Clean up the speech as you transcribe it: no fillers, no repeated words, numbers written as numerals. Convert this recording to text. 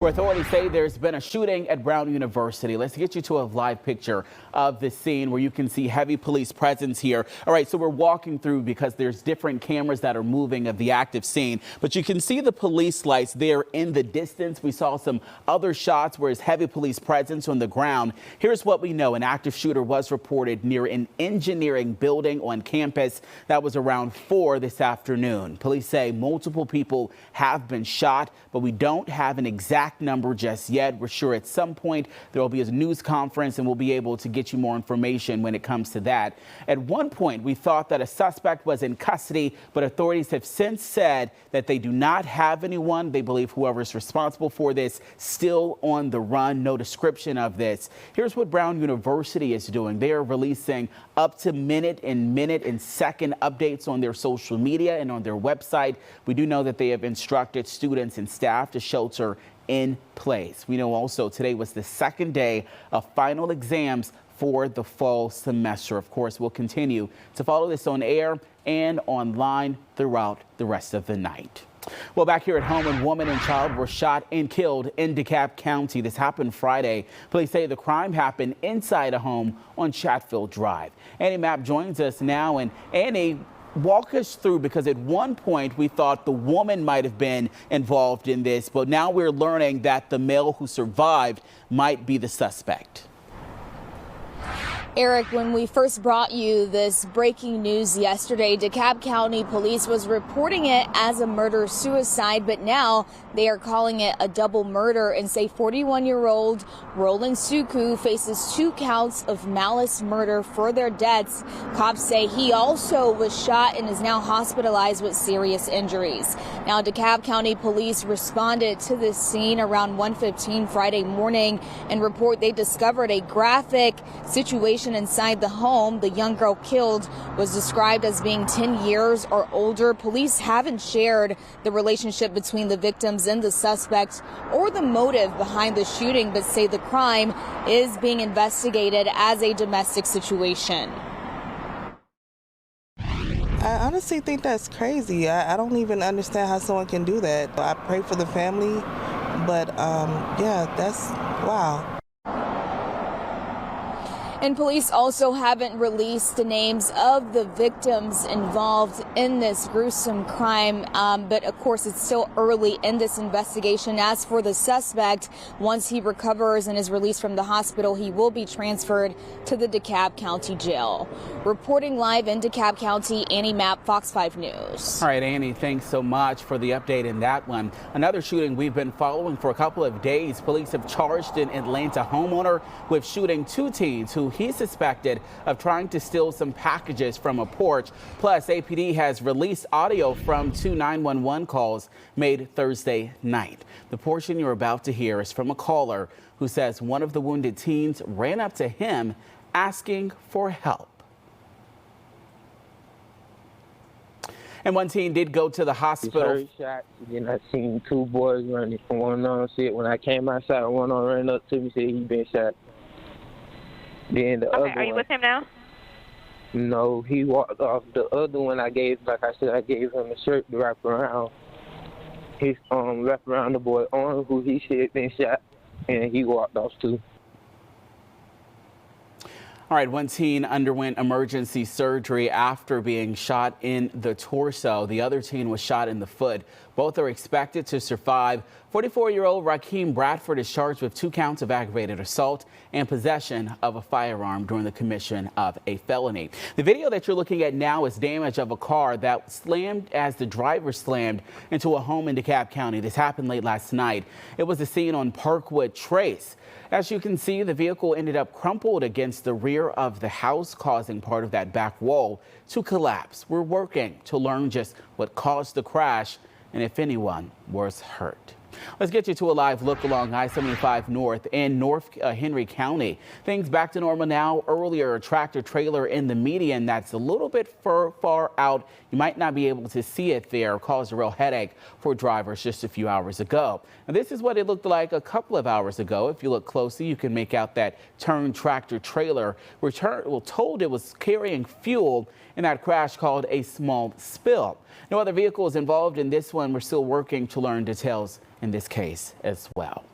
Where authorities say there's been a shooting at Brown University. Let's get you to a live picture of the scene where you can see heavy police presence here. All right, so we're walking through because there's different cameras that are moving of the active scene, but you can see the police lights there in the distance. We saw some other shots where there's heavy police presence on the ground. Here's what we know. An active shooter was reported near an engineering building on campus. That was around 4 this afternoon. Police say multiple people have been shot, but we don't have an exact number just yet. We're sure at some point there will be a news conference and we'll be able to get you more information when it comes to that. At one point, we thought that a suspect was in custody, but authorities have since said that they do not have anyone. They believe whoever is responsible for this still on the run. No description of this. Here's what Brown University is doing. They are releasing up to minute and second updates on their social media and on their website. We do know that they have instructed students and staff to shelter in place. We know also today was the second day of final exams for the fall semester. Of course, we'll continue to follow this on air and online throughout the rest of the night. Well, back here at home, a woman and child were shot and killed in DeKalb County. This happened Friday. Police say the crime happened inside a home on Chatfield Drive. Annie Mapp joins us now. And Annie, walk us through, because at one point we thought the woman might have been involved in this, but now we're learning that the male who survived might be the suspect. Eric, when we first brought you this breaking news yesterday, DeKalb County Police was reporting it as a murder-suicide, but now they are calling it a double murder and say 41-year-old Roland Suku faces 2 counts of malice murder for their deaths. Cops say he also was shot and is now hospitalized with serious injuries. Now, DeKalb County Police responded to this scene around 1:15 Friday morning and report they discovered a graphic situation inside the home. The young girl killed was described as being 10 years or older. Police haven't shared the relationship between the victims and the suspect or the motive behind the shooting, but say the crime is being investigated as a domestic situation. I honestly think that's crazy. I don't even understand how someone can do that. I pray for the family, but yeah, that's wow. And police also haven't released the names of the victims involved in this gruesome crime. But of course, it's still early in this investigation. As for the suspect, once he recovers and is released from the hospital, he will be transferred to the DeKalb County Jail. Reporting live in DeKalb County, Annie Mapp, Fox 5 News. All right, Annie, thanks so much for the update in that one. Another shooting we've been following for a couple of days. Police have charged an Atlanta homeowner with shooting 2 teens who he's suspected of trying to steal some packages from a porch. Plus, APD has released audio from 2 911 calls made Thursday night. The portion you're about to hear is from a caller who says one of the wounded teens ran up to him asking for help. And one teen did go to the hospital. Heard shots, then I seen 2 boys running from one on shit. When I came outside, one on ran up to me, said he been shot. Then the other are you with him now? No, he walked off. The other one I gave, like I said, I gave him a shirt to wrap around. His wrapped around the boy arm, who he said been shot, and he walked off too. All right, one teen underwent emergency surgery after being shot in the torso. The other teen was shot in the foot. Both are expected to survive. 44-year-old Rakeem Bradford is charged with 2 counts of aggravated assault and possession of a firearm during the commission of a felony. The video that you're looking at now is damage of a car that slammed as the driver slammed into a home in DeKalb County. This happened late last night. It was a scene on Parkwood Trace. As you can see, the vehicle ended up crumpled against the rear of the house, causing part of that back wall to collapse. We're working to learn just what caused the crash and if anyone was hurt. Let's get you to a live look along I-75 North in North Henry County. Things back to normal now. Earlier, a tractor trailer in the median that's a little bit far out. You might not be able to see it there. Caused a real headache for drivers just a few hours ago. And this is what it looked like a couple of hours ago. If you look closely, you can make out that turned tractor trailer. We're told it was carrying fuel, and that crash caused a small spill. No other vehicles involved in this one. We're still working to learn details in this case as well.